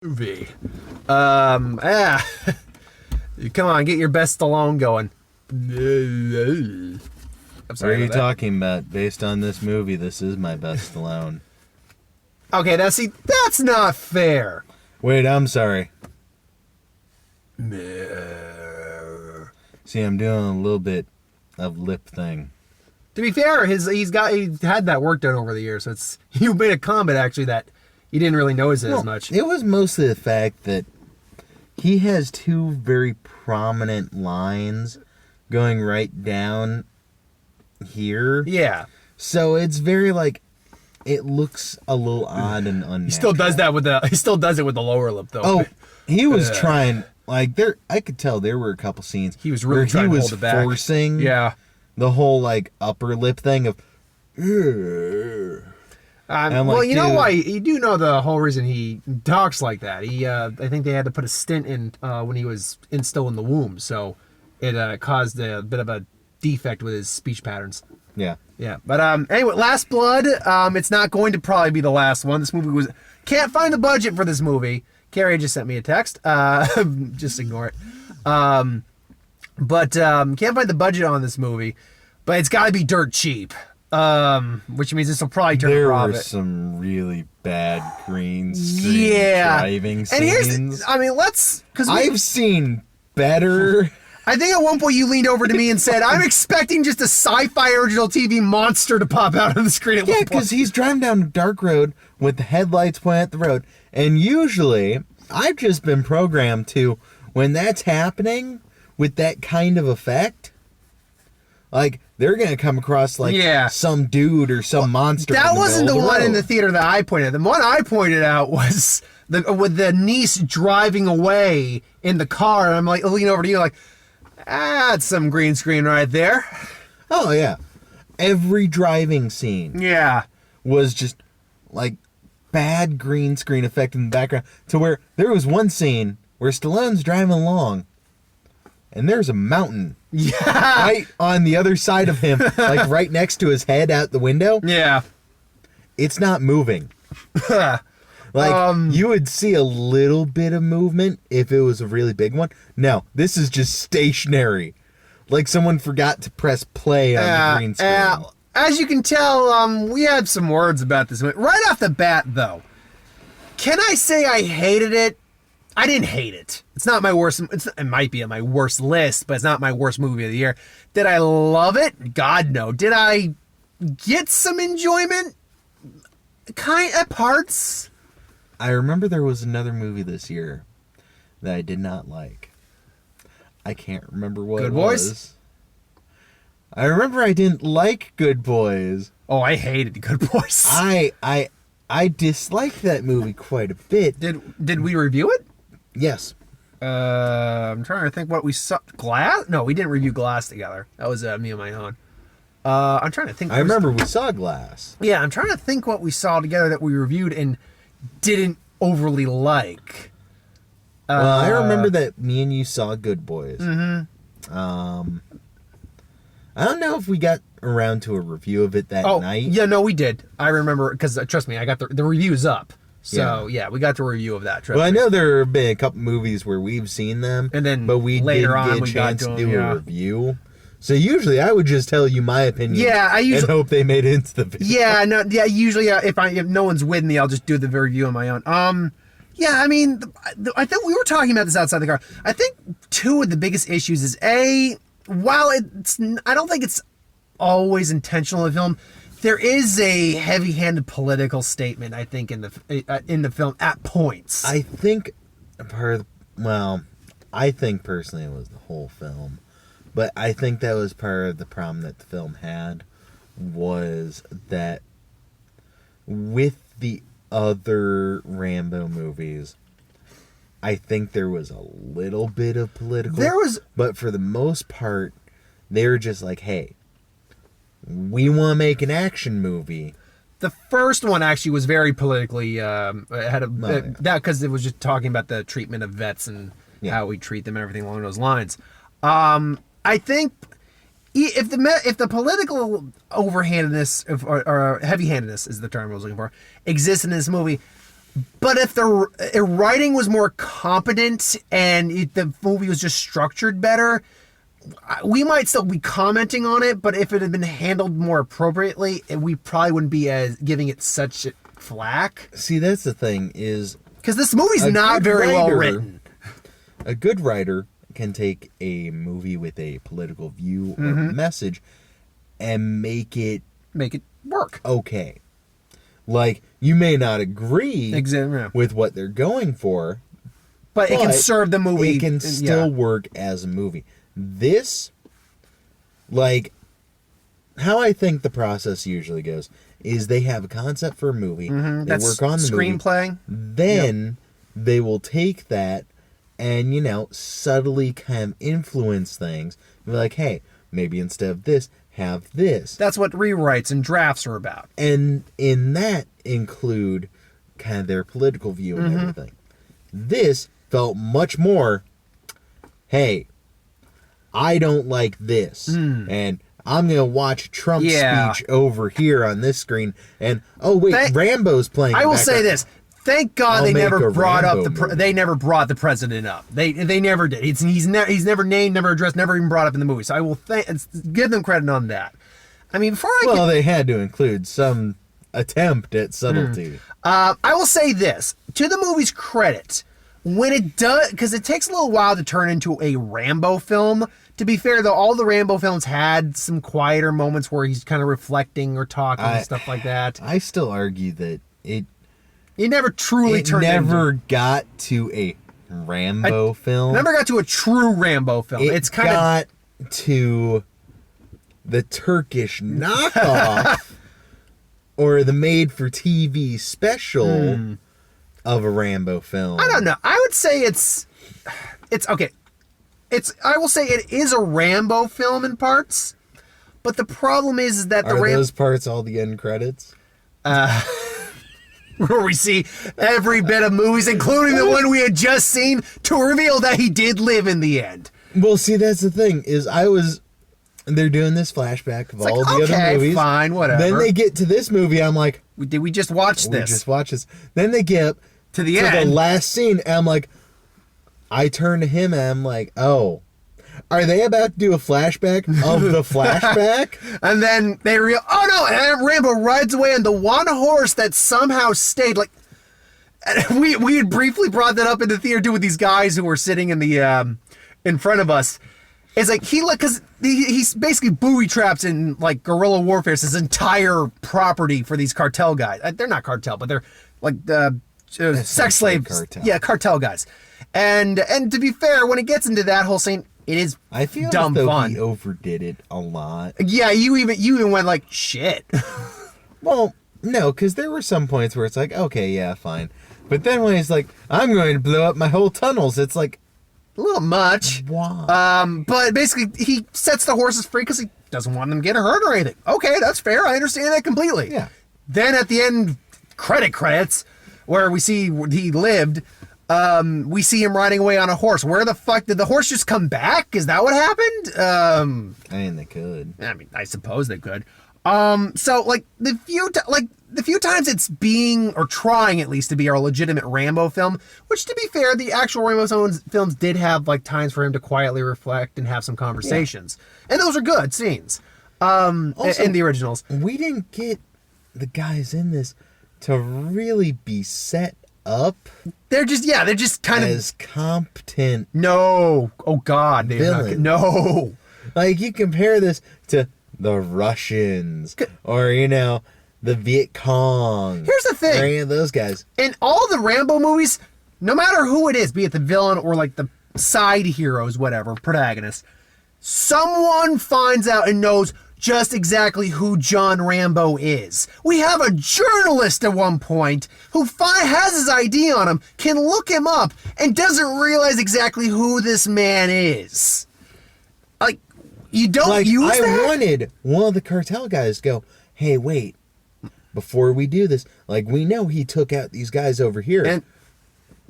Movie. Yeah. Come on, get your best Stallone going. I'm What sorry are you about that. talking about? Based on this movie, this is my best Stallone. Okay, now see, that's not fair. Wait, I'm sorry. See, I'm doing a little bit of lip thing. To be fair, he had that work done over the years, so it's you made a comment actually that you didn't really notice it as much. It was mostly the fact that he has two very prominent lines going right down here. Yeah. So it's very like it looks a little odd and unnatural. He still does it with the lower lip though. Oh, he was trying like there I could tell there were a couple scenes He was really trying to hold it back. Forcing Yeah. the whole like upper lip thing of Well, you know dude. why? You do know the whole reason he talks like that. I think they had to put a stint in when he was still in the womb, so it caused a bit of a defect with his speech patterns. Yeah. Yeah, but anyway, Last Blood. It's not going to probably be the last one. This movie can't find the budget for this movie. Carrie just sent me a text. Just ignore it. But can't find the budget on this movie. But it's got to be dirt cheap. Which means this will probably turn a There profit. were some really bad green screen driving scenes. And here's, because I've seen better. I think at one point you leaned over to me and said, "I'm expecting just a sci-fi original TV monster to pop out of the screen." At Yeah, one point. because he's driving down a dark road with the headlights pointing at the road. And usually, I've just been programmed to, when that's happening with that kind of effect, like, they're going to come across, like, some dude or some monster. That wasn't the one in the road. theater that I pointed at. The one I pointed out was with the niece driving away in the car. And I'm like, leaning over to you like, that's some green screen right there. Oh, yeah. Every driving scene Yeah. was just, like, bad green screen effect in the background. To where there was one scene where Stallone's driving along, and there's a mountain right on the other side of him, like right next to his head out the window. Yeah. It's not moving. Like, you would see a little bit of movement if it was a really big one. No, this is just stationary. Like someone forgot to press play on the green screen. As you can tell, we had some words about this. Right off the bat, though, can I say I hated it? I didn't hate it. It's not my worst. It might be on my worst list, but it's not my worst movie of the year. Did I love it? God, no. Did I get some enjoyment? Kind of parts. I remember there was another movie this year that I did not like. I can't remember what Good it Boys? was. I remember I didn't like Good Boys. Oh, I hated Good Boys. I disliked that movie quite a bit. Did we review it? Yes. I'm trying to think what we saw. Glass? No, we didn't review Glass together. That was me on my own. I'm trying to think. I remember we saw Glass. Yeah, I'm trying to think what we saw together that we reviewed and didn't overly like. Well, I remember that me and you saw Good Boys. Mm-hmm. I don't know if we got around to a review of it that night. Yeah, no, we did. I remember, because trust me, I got the review's up. So, yeah, we got the review of that. Well, I know there have been a couple movies where we've seen them, and then but we later didn't on, get a we got chance to to them, do a review. So usually I would just tell you my opinion. Yeah, I usually and hope they made it into the video. Yeah, no, yeah. Usually, if no one's with me, I'll just do the review on my own. Yeah, I mean, I think we were talking about this outside the car. I think two of the biggest issues is while I don't think it's always intentional in film, there is a heavy-handed political statement, I think, in the film at points. I think I think personally it was the whole film. But I think that was part of the problem that the film had, was that with the other Rambo movies, I think there was a little bit of political. But for the most part, they were just like, hey, we want to make an action movie. The first one actually was very politically that because it was just talking about the treatment of vets and how we treat them and everything along those lines. I think if the political overhandedness or heavy-handedness is the term I was looking for exists in this movie, But if the writing was more competent and the movie was just structured better, we might still be commenting on it. But if it had been handled more appropriately, we probably wouldn't be as giving it such flack. See, that's the thing is because this movie's not very well written. A good writer can take a movie with a political view or message and make it work. Okay. Like, you may not agree Exactly. with what they're going for, but it can serve the movie. It can still work as a movie. This, like, how I think the process usually goes is they have a concept for a movie, they work on the screenplay, movie, then they will take that and, you know, subtly kind of influence things. Be like, hey, maybe instead of this, have this. That's what rewrites and drafts are about. And in that include kind of their political view and everything. This felt much more, hey, I don't like this. And I'm going to watch Trump's speech over here on this screen. And, oh, wait, Rambo's playing. I will say this. Thank God they never brought up they never brought the president up. They never did. He's never named, never addressed, never even brought up in the movie. So I will give them credit on that. I mean, they had to include some attempt at subtlety. I will say this to the movie's credit, when it does, because it takes a little while to turn into a Rambo film. To be fair, though, all the Rambo films had some quieter moments where he's kind of reflecting or talking and stuff like that. I still argue that it never truly turned into... It never got to a Rambo film. Never got to a true Rambo film. It's kind of... got to the Turkish knockoff or the made-for-TV special of a Rambo film. I don't know. I would say it's okay. I will say it is a Rambo film in parts, but the problem is that Are those parts all the end credits? Where we see every bit of movies, including the one we had just seen, to reveal that he did live in the end. Well, see, that's the thing, they're doing this flashback of all the other movies. Fine, whatever. Then they get to this movie, I'm like... Did we just watch this? We just watched this. Then they get to the end. The last scene, and I'm like... I turn to him, and I'm like, oh... Are they about to do a flashback of the flashback? And then they oh no, and Rambo rides away on the one horse that somehow stayed. Like, we had briefly brought that up in the theater too with these guys who were sitting in the in front of us. It's like because he's basically booby traps in like guerrilla warfare. It's his entire property for these cartel guys. They're not cartel, but they're like sex slave cartel. Yeah, cartel guys. And to be fair, when it gets into that whole scene, it is I feel dumb as though fun. He overdid it a lot. Yeah, you even went like shit. Well, no, because there were some points where it's like, okay, yeah, fine. But then when he's like, I'm going to blow up my whole tunnels, it's like a little much. Why? But basically, he sets the horses free because he doesn't want them getting hurt or anything. Okay, that's fair. I understand that completely. Yeah. Then at the end, credits, where we see he lived. We see him riding away on a horse. Where the fuck did the horse just come back? Is that what happened? I mean, they could. I mean, I suppose they could. So like the few times it's being or trying at least to be a legitimate Rambo film, which to be fair, the actual Rambo films did have like times for him to quietly reflect and have some conversations, and those are good scenes. Also, in the originals, we didn't get the guys in this to really be set up. They're just kind of as competent. No, oh God, no. Like you compare this to the Russians or the Viet Cong. Here's the thing: or any of those guys in all the Rambo movies, no matter who it is, be it the villain or like the side heroes, whatever protagonists, someone finds out and knows just exactly who John Rambo is. We have a journalist at one point who has his ID on him, can look him up, and doesn't realize exactly who this man is. Like, you don't use that? I wanted one of the cartel guys to go, hey, wait, before we do this, like, we know he took out these guys over here. And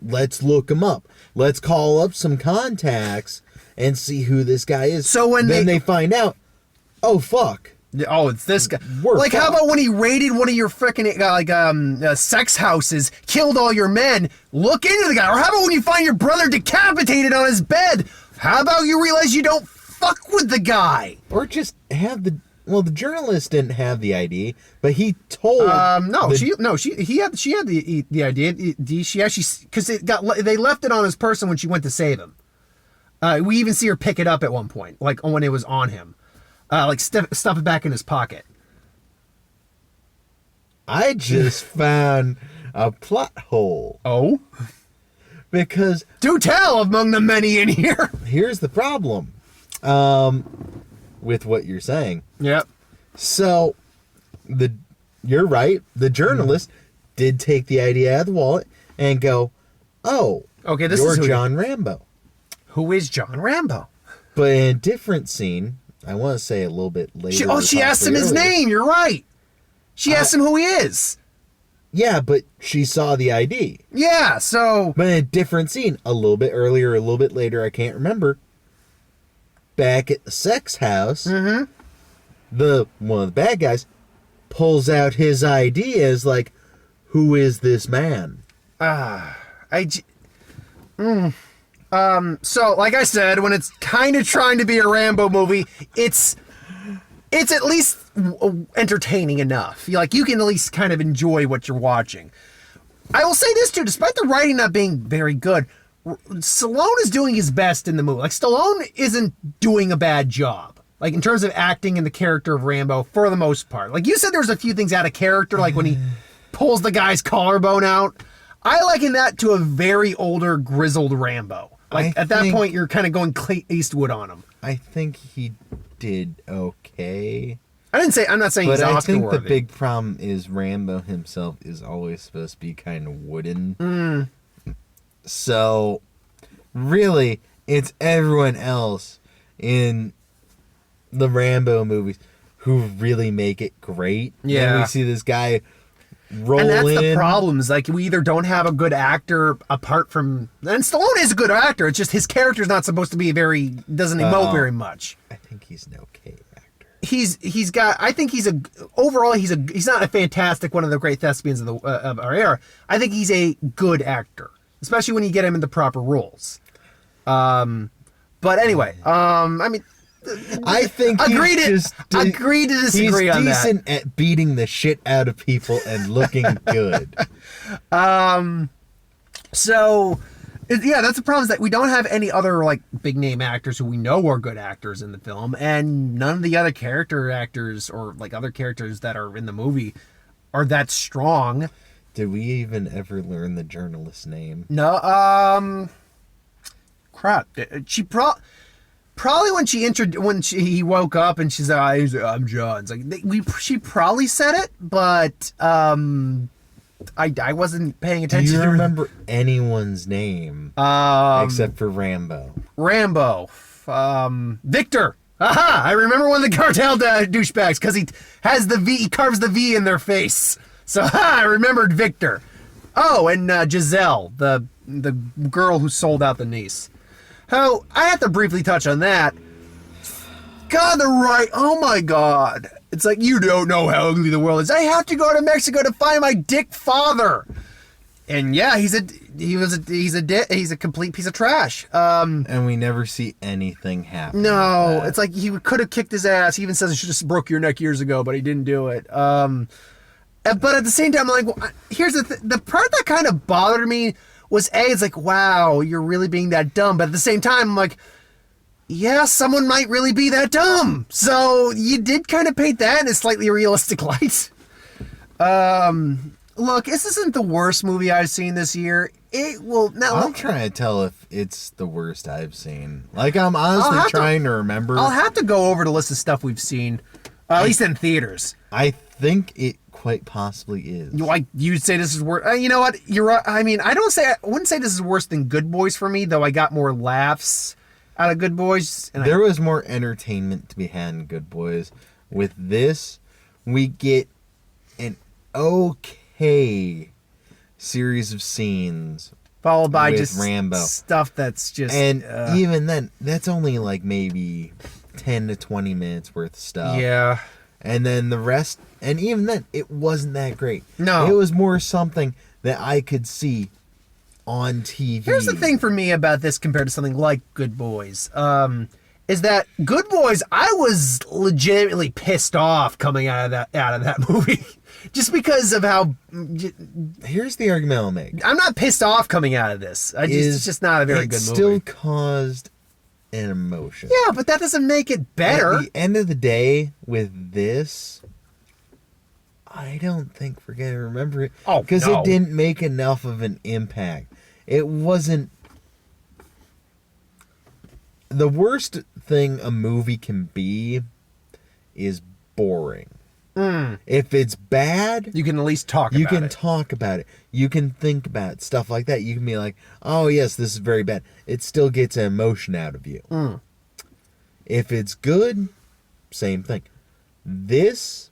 let's look him up. Let's call up some contacts and see who this guy is. So when they find out, oh, fuck. Oh, it's this guy. We're Like, how fucked. about when he raided one of your freaking sex houses, killed all your men? Look into the guy. Or how about when you find your brother decapitated on his bed? How about you realize you don't fuck with the guy? Or just have the journalist didn't have the ID, but he told. She had the idea. She actually, because they left it on his person when she went to save him. We even see her pick it up at one point, like when it was on him. Stuff it back in his pocket. I just found a plot hole. Oh? Because Do tell among the many in here. here's the problem with what you're saying. Yep. So, you're right. The journalist did take the idea out of the wallet and go, "Oh, Okay, this you're is John Rambo." Who is John Rambo? But in a different scene, I want to say a little bit later. She asked him his earlier. name. You're right. She asked him who he is. Yeah, but she saw the ID. Yeah, so... But in a different scene, a little bit earlier, a little bit later, I can't remember. Back at the sex house, one of the bad guys pulls out his ID as like, "Who is this man?" So, like I said, when it's kind of trying to be a Rambo movie, it's at least entertaining enough. You can at least kind of enjoy what you're watching. I will say this too, despite the writing not being very good, Stallone is doing his best in the movie. Like, Stallone isn't doing a bad job. Like, in terms of acting in the character of Rambo, for the most part. Like, you said there's a few things out of character, like when he pulls the guy's collarbone out. I liken that to a very older, grizzled Rambo. Like, at that point, you're kind of going Clint Eastwood on him. I think he did okay. I'm not saying But he's I Oscar think worthy. the big problem is Rambo himself is always supposed to be kind of wooden. So, really, it's everyone else in the Rambo movies who really make it great. Yeah. Then we see this guy roll And that's in. the problem. Is like we either don't have a good actor apart from, and Stallone is a good actor. It's just his character's not supposed to be doesn't emote very much. I think he's an okay actor. I think he's not a fantastic one of the great thespians of our era. I think he's a good actor, especially when you get him in the proper roles. But anyway, I mean, I think agree to disagree on that. He's decent at beating the shit out of people and looking good. So, that's the problem, is that we don't have any other like big name actors who we know are good actors in the film, and none of the other character actors or like other characters that are in the movie are that strong. Did we even ever learn the journalist's name? No, crap. She probably when he woke up and she's like, "I'm John." It's like she probably said it, but I wasn't paying attention. Do you to her. remember anyone's name except for Rambo? Rambo, Victor. Aha! I remember one of the cartel douchebags because he has the V. He carves the V in their face. So I remembered Victor. Oh, and Giselle, the girl who sold out the niece. Oh, I have to briefly touch on that. God, oh my God. It's like, you don't know how ugly the world is. I have to go to Mexico to find my dick father. And yeah, he's a complete piece of trash. And we never see anything happen. No, like that. it's like he could have kicked his ass. He even says, "I should have broke your neck years ago," but he didn't do it. But at the same time, I'm like, well, here's the part that kind of bothered me was it's like, wow, you're really being that dumb. But at the same time, I'm like, yeah, someone might really be that dumb. So you did kind of paint that in a slightly realistic light. Look, this isn't the worst movie I've seen this year. It will now. I'm trying to tell if it's the worst I've seen. Like, I'm honestly trying to remember. I'll have to go over the list of stuff we've seen, at least in theaters. I think it quite possibly is. You'd say this is worse. You know what? You're right. I mean, I wouldn't say this is worse than Good Boys for me, though. I got more laughs out of Good Boys. And there was more entertainment to be had in Good Boys. With this, we get an okay series of scenes followed by with just Rambo stuff that's just, and even then, that's only like maybe 10 to 20 minutes worth of stuff. Yeah. And then the rest, and even then, it wasn't that great. No. It was more something that I could see on TV. Here's the thing for me about this compared to something like Good Boys. Is that Good Boys, I was legitimately pissed off coming out of that movie. Just because of how... Here's the argument I'll make. I'm not pissed off coming out of this. It's just not a very good movie. It still caused an emotion. Yeah, but that doesn't make it better. At the end of the day, with this, I don't think we're going to remember it. Oh, because no. it didn't make enough of an impact. It wasn't... The worst thing a movie can be is boring. If it's bad, You can at least talk about it. you can talk about it. You can think about it, stuff like that. You can be like, oh, yes, this is very bad. It still gets an emotion out of you. If it's good, same thing. This,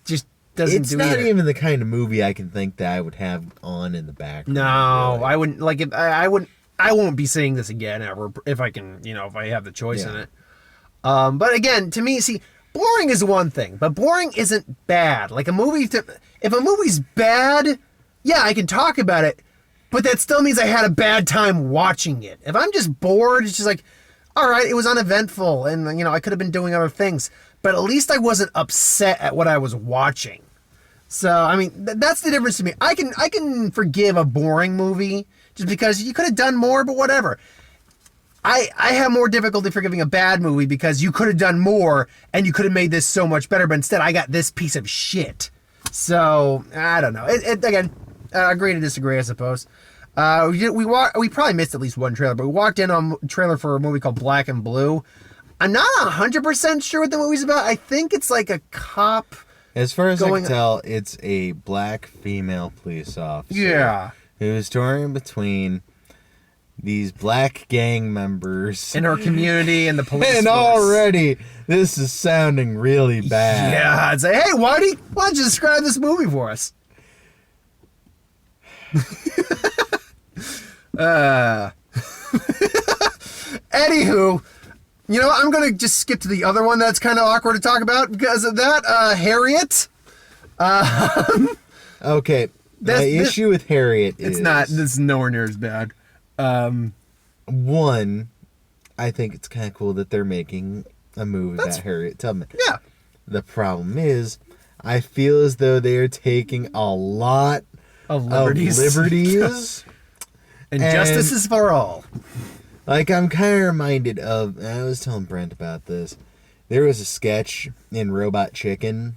Just doesn't it's do not either. even the kind of movie I can think that I would have on in the background. No, really. I wouldn't. Like, I wouldn't. I won't be seeing this again ever if I can, if I have the choice in Yeah. it. But again, to me, see, boring is one thing, but boring isn't bad. Like if a movie's bad, yeah, I can talk about it, but that still means I had a bad time watching it. If I'm just bored, it's just like, all right, it was uneventful, and I could have been doing other things, but at least I wasn't upset at what I was watching. So I mean, that's the difference to me. I can forgive a boring movie just because you could have done more, but whatever. I have more difficulty forgiving a bad movie because you could have done more and you could have made this so much better, but instead I got this piece of shit. So I don't know. Again, agree to disagree, I suppose. We probably missed at least one trailer, but we walked in on a trailer for a movie called Black and Blue. I'm not 100% sure what the movie's about. I think it's like a cop. As far as I can tell, it's a black female police officer. Yeah. Who's touring between these black gang members In her community and the police and force. already this is sounding really bad. Yeah, I'd say, hey, Whitey, why don't you describe this movie for us? Anywho, I'm going to just skip to the other one that's kind of awkward to talk about because of that. Harriet. Okay, my issue with Harriet is... This is nowhere near as bad. One, I think it's kind of cool that they're making a movie about Harriet Tubman. Yeah. The problem is, I feel as though they are taking a lot Of liberties. And justice is for all. Like, I'm kind of reminded of... I was telling Brent about this. There was a sketch in Robot Chicken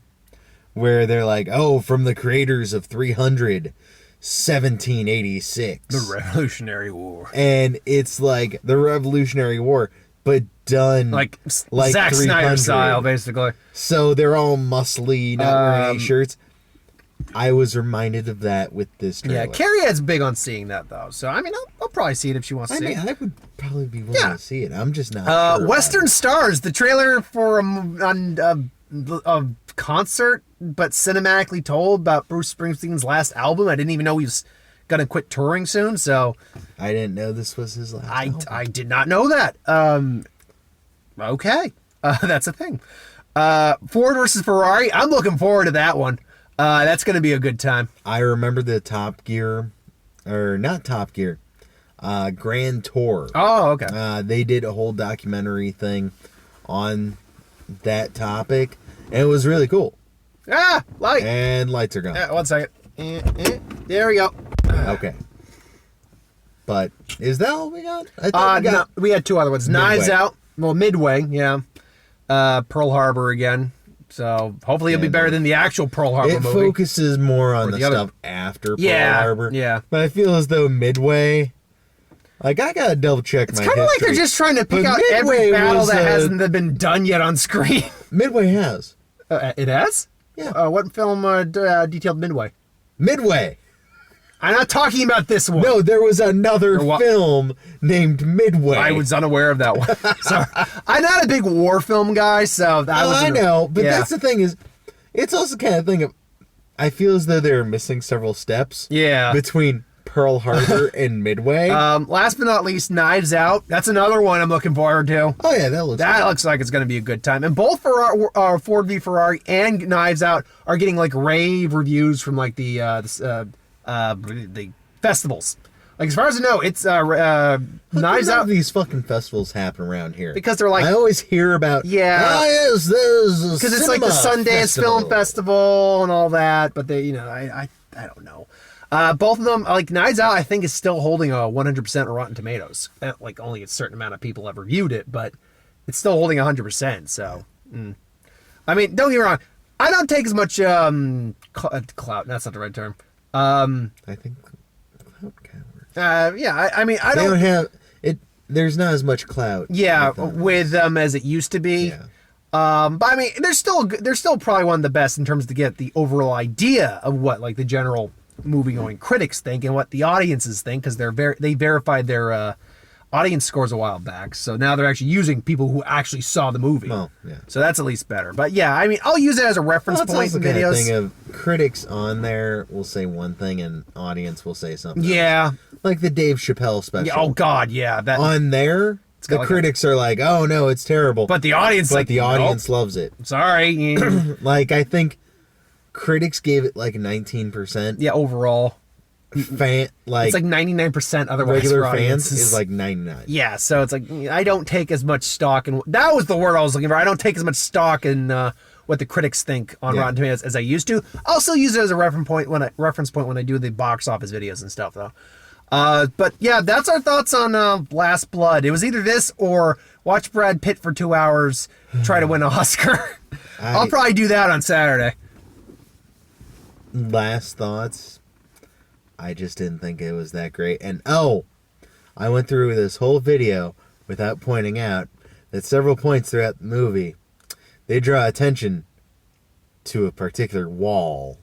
where they're like, oh, from the creators of 300, 1786. The Revolutionary War. And it's like the Revolutionary War, but done Like Zack 300. Snyder style, basically. So they're all muscly, not wearing any shirts. I was reminded of that with this trailer. Yeah, Carrie Ann's big on seeing that, though. So, I mean, I'll probably see it if she wants to I see mean, it. I would probably be willing to see it. I'm just not sure Western about it. Stars, the trailer for a concert, but cinematically told about Bruce Springsteen's last album. I didn't even know he was going to quit touring soon, so... I didn't know this was his last album. I did not know that. Okay. That's a thing. Ford versus Ferrari, I'm looking forward to that one. That's going to be a good time. I remember the Top Gear, or not Top Gear, Grand Tour. Oh, okay. They did a whole documentary thing on that topic, and it was really cool. Light. And lights are gone. 1 second. There we go. Okay. But is that all we got? I thought No, we had two other ones. Midway. Knives Out. Well, Midway, yeah. Pearl Harbor again. So hopefully it'll be better than the actual Pearl Harbor it movie. focuses more on Or the the other- stuff after Pearl Yeah, Harbor. yeah. But I feel as though Midway, like, I gotta double check It's my kind of like history. they're just trying to pick But out every Midway battle was, that hasn't been done yet on screen. Midway has. It has? Yeah. What film detailed Midway? Midway. I'm not talking about this one. No, there was another Or what? film named Midway. I was unaware of that one. Sorry. I'm not a big war film guy, so that was. I know, but yeah. that's the thing is, it's also kind of thing of, I feel as though they're missing several steps. Yeah. Between Pearl Harbor and Midway. Last but not least, Knives Out. That's another one I'm looking forward to. Oh yeah, that looks Like it's going to be a good time. And both Ford v Ferrari and Knives Out are getting like rave reviews from like the festivals. Like as far as I know, it's Knives Out. These fucking festivals happen around here Because they're like, I always hear about. Yeah, is this? Because it's like the Sundance Film Festival and all that. But they, I don't know. Both of them, like Knives Out, I think is still holding a 100% Rotten Tomatoes. Like only a certain amount of people have reviewed it, but it's still holding 100%. So, I mean, don't get me wrong. I don't take as much clout. That's not the right term. I think clout can work. Yeah, I mean, I They don't don't have it. There's not as much clout. Yeah, with them as it used to be. Yeah. But I mean, they're still probably one of the best in terms to get the overall idea of what like the general movie going critics think and what the audiences think, because they verified their audience scores a while back, so now they're actually using people who actually saw the movie. Well, yeah. So that's at least better. But yeah, I mean, I'll use it as a reference point in videos. Thing of critics on there will say one thing and audience will say something. Yeah, else. Like the Dave Chappelle special. Yeah, oh God, yeah. That on there, the like critics are like, "Oh no, it's terrible," but the audience, audience loves it. Sorry, like I think critics gave it like 19%. Yeah, overall. It's like 99% otherwise. Regular fans is like 99. Yeah, so it's like I don't take as much stock in that was the word I was looking for. I don't take as much stock in what the critics think on Rotten Tomatoes as I used to. I'll still use it as a reference point when I do the box office videos and stuff though. But yeah, that's our thoughts on Last Blood. It was either this or watch Brad Pitt for 2 hours try to win an Oscar. I'll probably do that on Saturday. Last thoughts. I just didn't think it was that great. And I went through this whole video without pointing out that several points throughout the movie, they draw attention to a particular wall.